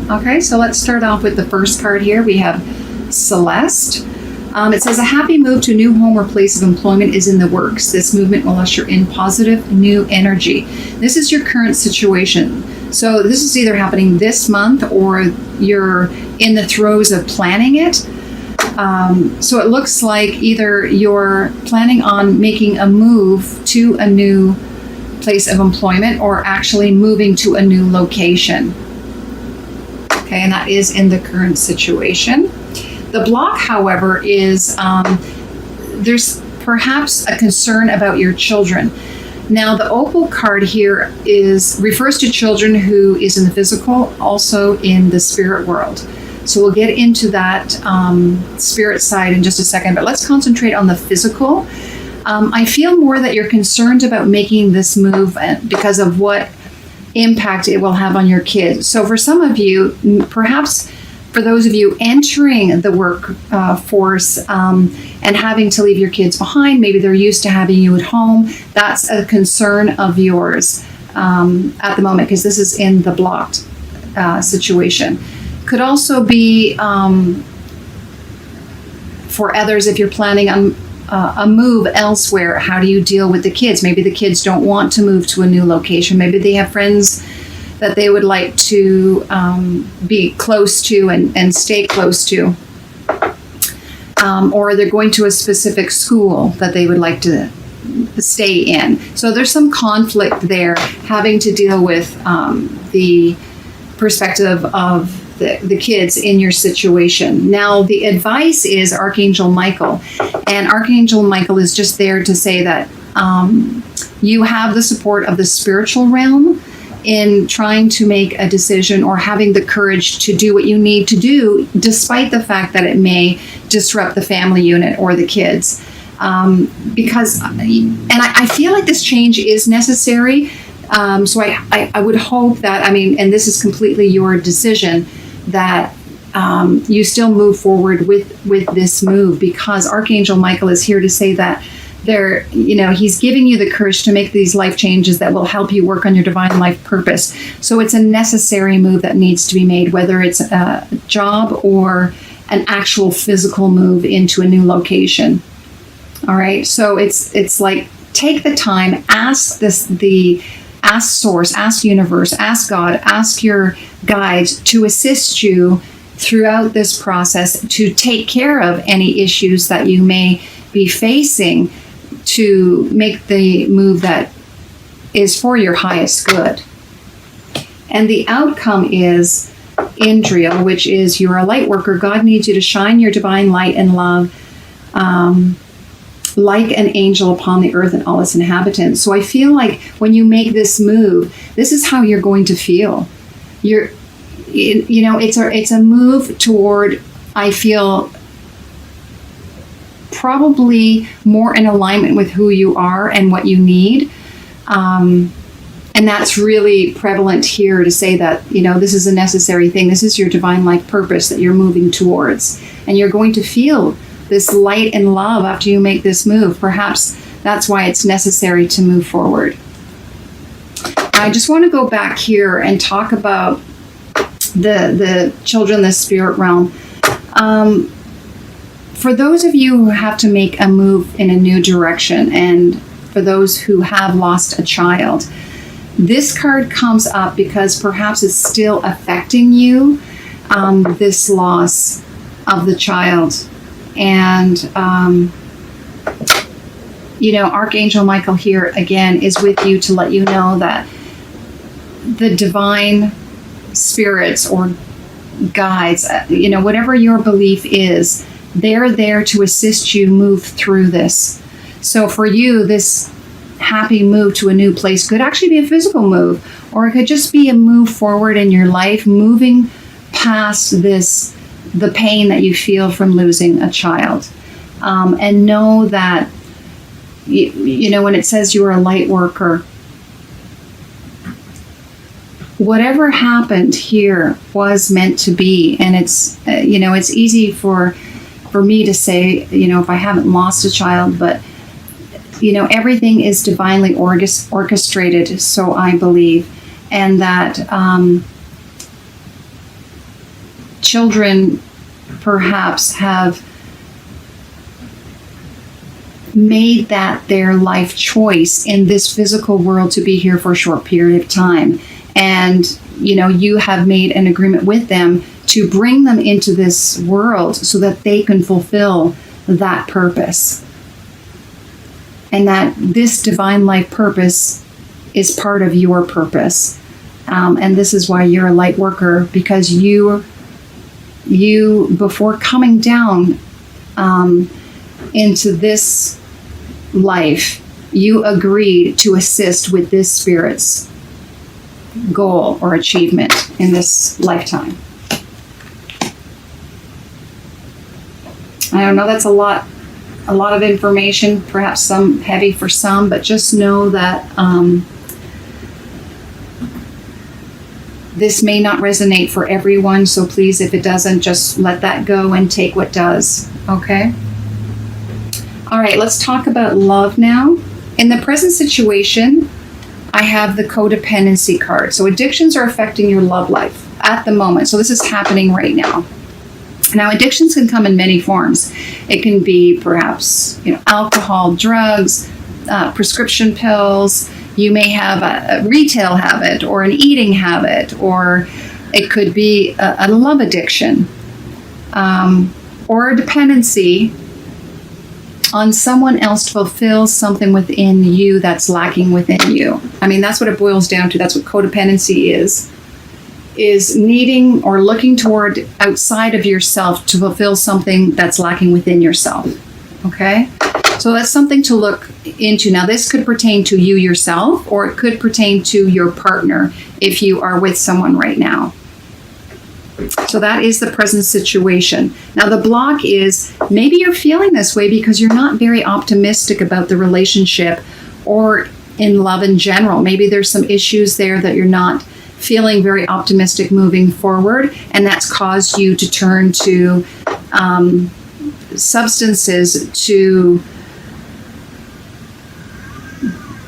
Okay, so let's start off with the first card here. We have Celeste. It says a happy move to a new home or place of employment is in the works. This movement will usher in positive new energy. This is your current situation. So this is either happening this month or you're in the throes of planning it. So it looks like either you're planning on making a move to a new place of employment or actually moving to a new location. Okay, and that is in the current situation. The block, however, is there's perhaps a concern about your children. Now, the opal card here refers to children who is in the physical, also in the spirit world. So we'll get into that spirit side in just a second, but let's concentrate on the physical. I feel more that you're concerned about making this move because of what impact it will have on your kids. So for some of you, perhaps for those of you entering the workforce and having to leave your kids behind, maybe they're used to having you at home, that's a concern of yours at the moment because this is in the blocked situation. Could also be for others if you're planning on a move elsewhere. How do you deal with the kids? Maybe the kids don't want to move to a new location. Maybe they have friends that they would like to be close to and stay close to. Or they're going to a specific school that they would like to stay in. So there's some conflict there having to deal with the perspective of the kids in your situation. Now, the advice is Archangel Michael. And Archangel Michael is just there to say that you have the support of the spiritual realm in trying to make a decision or having the courage to do what you need to do, despite the fact that it may disrupt the family unit or the kids. Because I feel like this change is necessary. So I would hope that, and this is completely your decision, that you still move forward with this move, because Archangel Michael is here to say that he's giving you the courage to make these life changes that will help you work on your divine life purpose. So it's a necessary move that needs to be made, whether it's a job or an actual physical move into a new location. All right. So it's like, take the time, ask source, ask universe, ask God, ask your guides to assist you throughout this process to take care of any issues that you may be facing, to make the move that is for your highest good. And the outcome is Indriya, which is you're a light worker. God needs you to shine your divine light and love like an angel upon the earth and all its inhabitants. So I feel like when you make this move, this is how you're going to feel. It's a move toward, I feel, probably more in alignment with who you are and what you need. And that's really prevalent here to say that, this is a necessary thing. This is your divine life purpose that you're moving towards. And you're going to feel this light and love after you make this move. Perhaps that's why it's necessary to move forward. I just want to go back here and talk about the children, the spirit realm. For those of you who have to make a move in a new direction, and for those who have lost a child, this card comes up because perhaps it's still affecting you, this loss of the child. And, Archangel Michael here again is with you to let you know that the divine spirits or guides, whatever your belief is, they're there to assist you move through this. So for you, this happy move to a new place could actually be a physical move, or it could just be a move forward in your life, moving past the pain that you feel from losing a child. And know that, when it says you are a light worker, whatever happened here was meant to be. And it's, it's easy for me to say, if I haven't lost a child, but, everything is divinely orchestrated, so I believe. And that children perhaps have made that their life choice in this physical world to be here for a short period of time. And, you have made an agreement with them to bring them into this world so that they can fulfill that purpose. And that this divine life purpose is part of your purpose. And this is why you're a light worker, because you before coming down into this life, you agreed to assist with this spirit's goal or achievement in this lifetime. I don't know, that's a lot of information, perhaps some heavy for some, but just know that this may not resonate for everyone, so please, if it doesn't, just let that go and take what does, okay? All right, let's talk about love now. In the present situation, I have the codependency card. So addictions are affecting your love life at the moment. So this is happening right now. Now, addictions can come in many forms. It can be perhaps, alcohol, drugs, prescription pills. You may have a retail habit or an eating habit, or it could be a love addiction or a dependency on someone else to fulfill something within you that's lacking within you. I mean, that's what it boils down to. That's what codependency is needing or looking toward outside of yourself to fulfill something that's lacking within yourself. Okay? So that's something to look into. Now, this could pertain to you yourself, or it could pertain to your partner if you are with someone right now. So that is the present situation. Now, the block is maybe you're feeling this way because you're not very optimistic about the relationship or in love in general. Maybe there's some issues there that you're not feeling very optimistic moving forward, and that's caused you to turn to substances to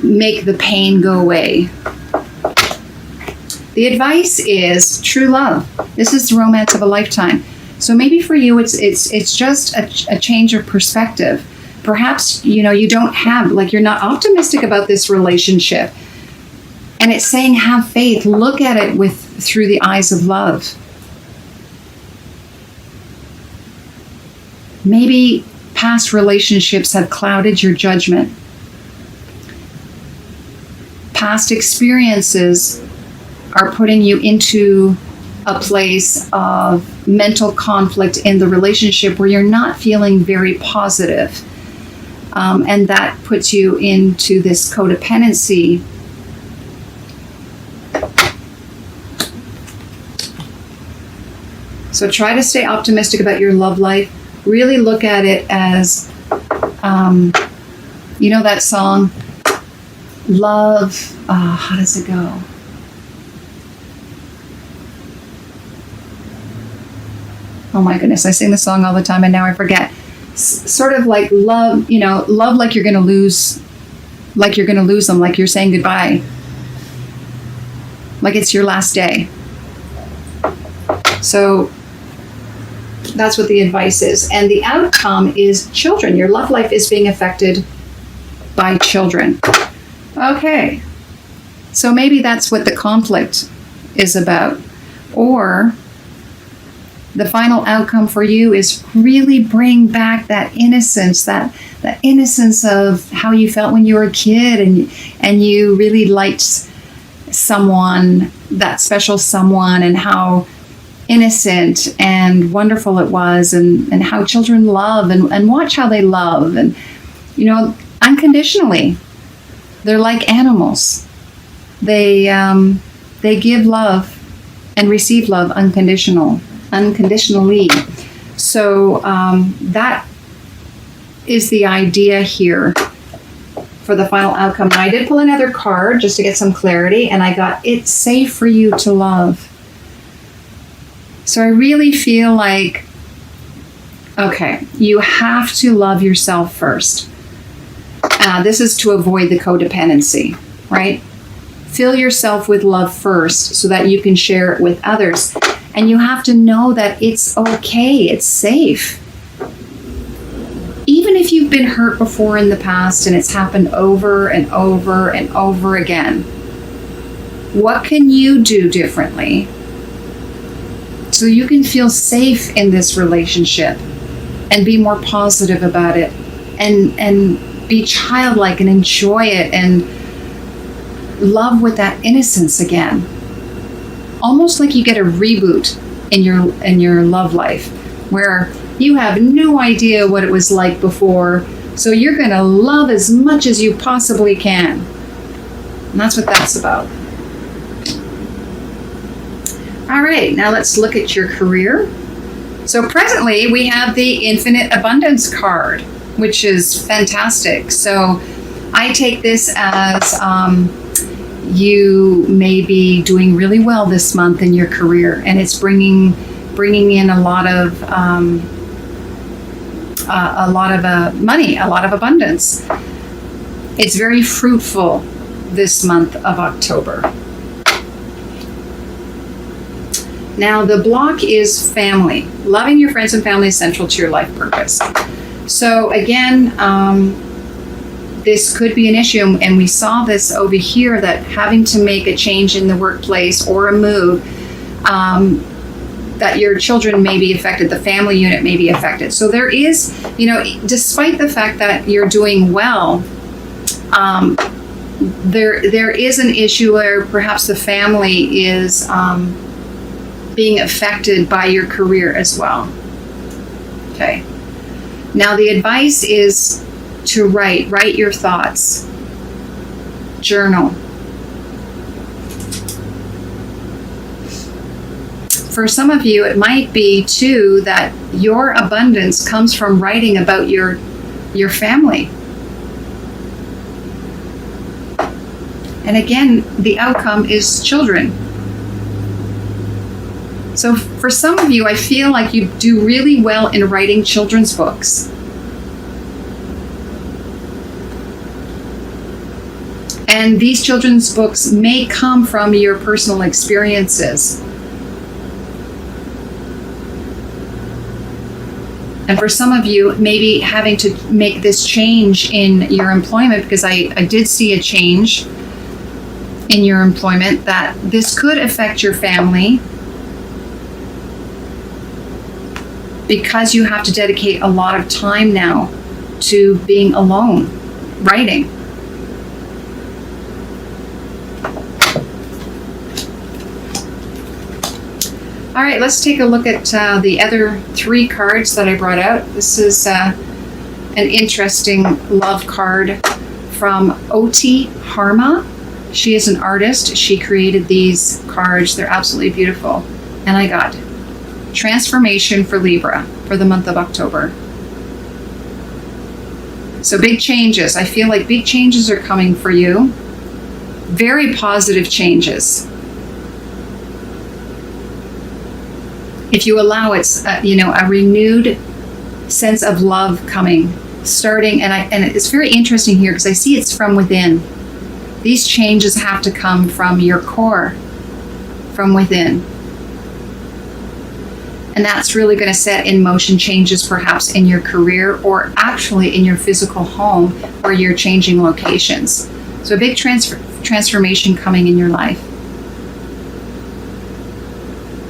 make the pain go away. The advice is true love. This is the romance of a lifetime. So maybe for you, it's just a change of perspective. Perhaps, you don't have, you're not optimistic about this relationship. And it's saying, have faith, look at it through the eyes of love. Maybe past relationships have clouded your judgment. Past experiences are putting you into a place of mental conflict in the relationship where you're not feeling very positive. And that puts you into this codependency. So try to stay optimistic about your love life. Really look at it as, that song, Love, how does it go? Oh my goodness, I sing the song all the time and now I forget. Sort of like love, love like you're going to lose them, like you're saying goodbye. Like it's your last day. So that's what the advice is. And the outcome is children. Your love life is being affected by children. Okay. So maybe that's what the conflict is about. Or the final outcome for you is really bring back that innocence, that innocence of how you felt when you were a kid and you really liked someone, that special someone, and how innocent and wonderful it was, and how children love and watch how they love, and unconditionally. They're like animals. They give love and receive love unconditionally. So that is the idea here for the final outcome. Now, I did pull another card just to get some clarity, and I got, it's safe for you to love. So I really feel like, okay, you have to love yourself first. This is to avoid the codependency, right? Fill yourself with love first so that you can share it with others. And you have to know that it's okay, it's safe. Even if you've been hurt before in the past and it's happened over and over and over again, what can you do differently so you can feel safe in this relationship and be more positive about it and be childlike and enjoy it and love with that innocence again? Almost like you get a reboot in your love life, where you have no idea what it was like before, so you're going to love as much as you possibly can. And that's what that's about. All right, now let's look at your career. So presently we have the Infinite Abundance card, which is fantastic. So I take this as you may be doing really well this month in your career, and it's bringing in a lot of money, a lot of abundance. It's very fruitful this month of October. Now the block is family. Loving your friends and family is central to your life purpose. So again, this could be an issue, and we saw this over here, that having to make a change in the workplace or a move, that your children may be affected, the family unit may be affected. So there is, despite the fact that you're doing well, there is an issue where perhaps the family is being affected by your career as well. Okay. Now the advice is to write your thoughts, journal. For some of you, it might be too that your abundance comes from writing about your family. And again, the outcome is children. So for some of you, I feel like you do really well in writing children's books. And these children's books may come from your personal experiences. And for some of you, maybe having to make this change in your employment, because I did see a change in your employment, that this could affect your family because you have to dedicate a lot of time now to being alone, writing. All right, let's take a look at the other 3 cards that I brought out. This is an interesting love card from Oti Harma. She is an artist. She created these cards. They're absolutely beautiful. And I got transformation for Libra for the month of October. So big changes. I feel like big changes are coming for you. Very positive changes. If you allow it, a renewed sense of love coming, starting, and it's very interesting here because I see it's from within. These changes have to come from your core, from within. And that's really going to set in motion changes perhaps in your career or actually in your physical home where you're changing locations. So a big transformation coming in your life.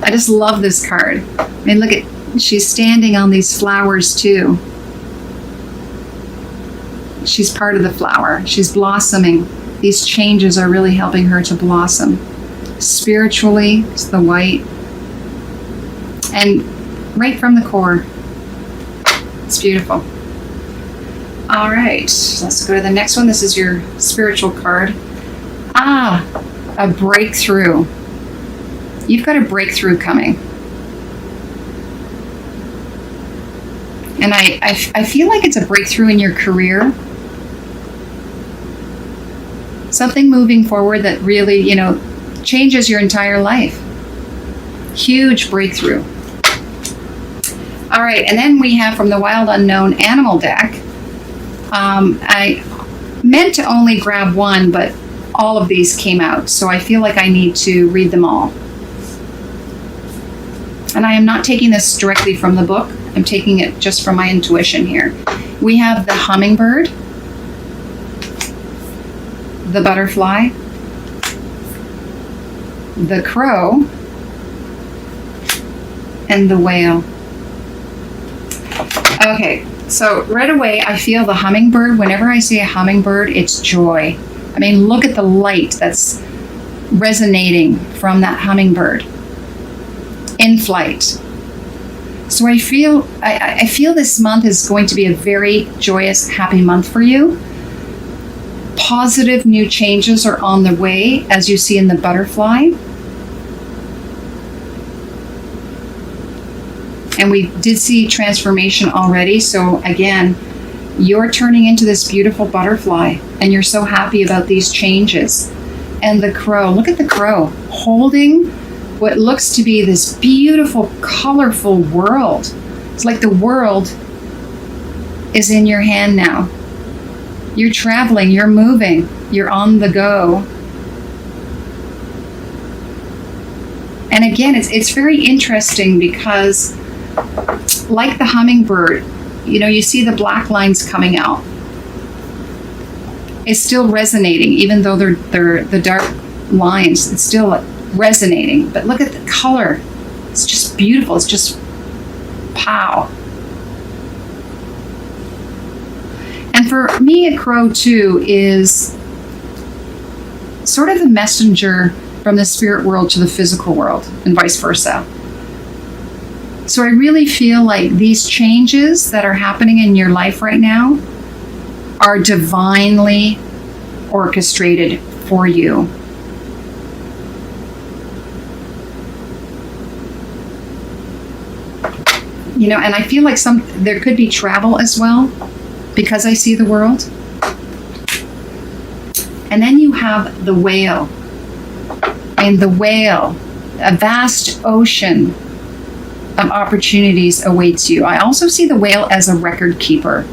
I just love this card. I mean, look at, she's standing on these flowers too. She's part of the flower. She's blossoming. These changes are really helping her to blossom. Spiritually, it's the white. And right from the core. It's beautiful. All right, let's go to the next one. This is your spiritual card. A breakthrough. You've got a breakthrough coming. And I feel like it's a breakthrough in your career. Something moving forward that really, changes your entire life. Huge breakthrough. All right, and then we have from the Wild Unknown Animal deck. I meant to only grab one, but all of these came out, so I feel like I need to read them all. And I am not taking this directly from the book. I'm taking it just from my intuition here. We have the hummingbird, the butterfly, the crow, and the whale. Okay, so right away I feel the hummingbird. Whenever I see a hummingbird, it's joy. I mean, look at the light that's resonating from that hummingbird in flight. So I feel this month is going to be a very joyous, happy month for you. Positive new changes are on the way, as you see in the butterfly. And we did see transformation already. So again, you're turning into this beautiful butterfly, and you're so happy about these changes. And the crow, look at the crow holding what looks to be this beautiful, colorful world. It's like the world is in your hand now. You're traveling, you're moving, you're on the go. And again, it's very interesting because, like the hummingbird, you see the black lines coming out. It's still resonating, even though they're the dark lines. It's still resonating. But look at the color. It's just beautiful. It's just pow. And for me, a crow too is sort of the messenger from the spirit world to the physical world, and vice versa. So I really feel like these changes that are happening in your life right now are divinely orchestrated for you. And I feel like there could be travel as well, because I see the world. And then you have the whale. And the whale, a vast ocean of opportunities awaits you. I also see the whale as a record keeper.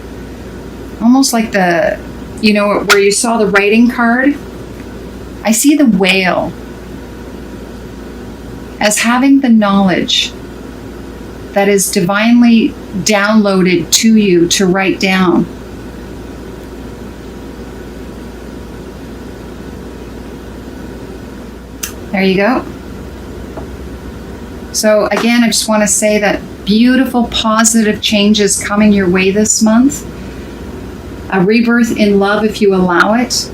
Almost like where you saw the writing card. I see the whale as having the knowledge that is divinely downloaded to you to write down. There you go. So again, I just want to say that beautiful, positive changes coming your way this month. A rebirth in love if you allow it.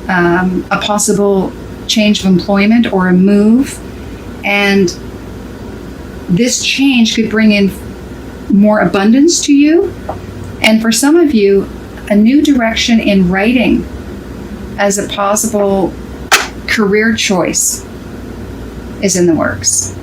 A possible change of employment or a move. And this change could bring in more abundance to you. And for some of you, a new direction in writing as a possible career choice is in the works.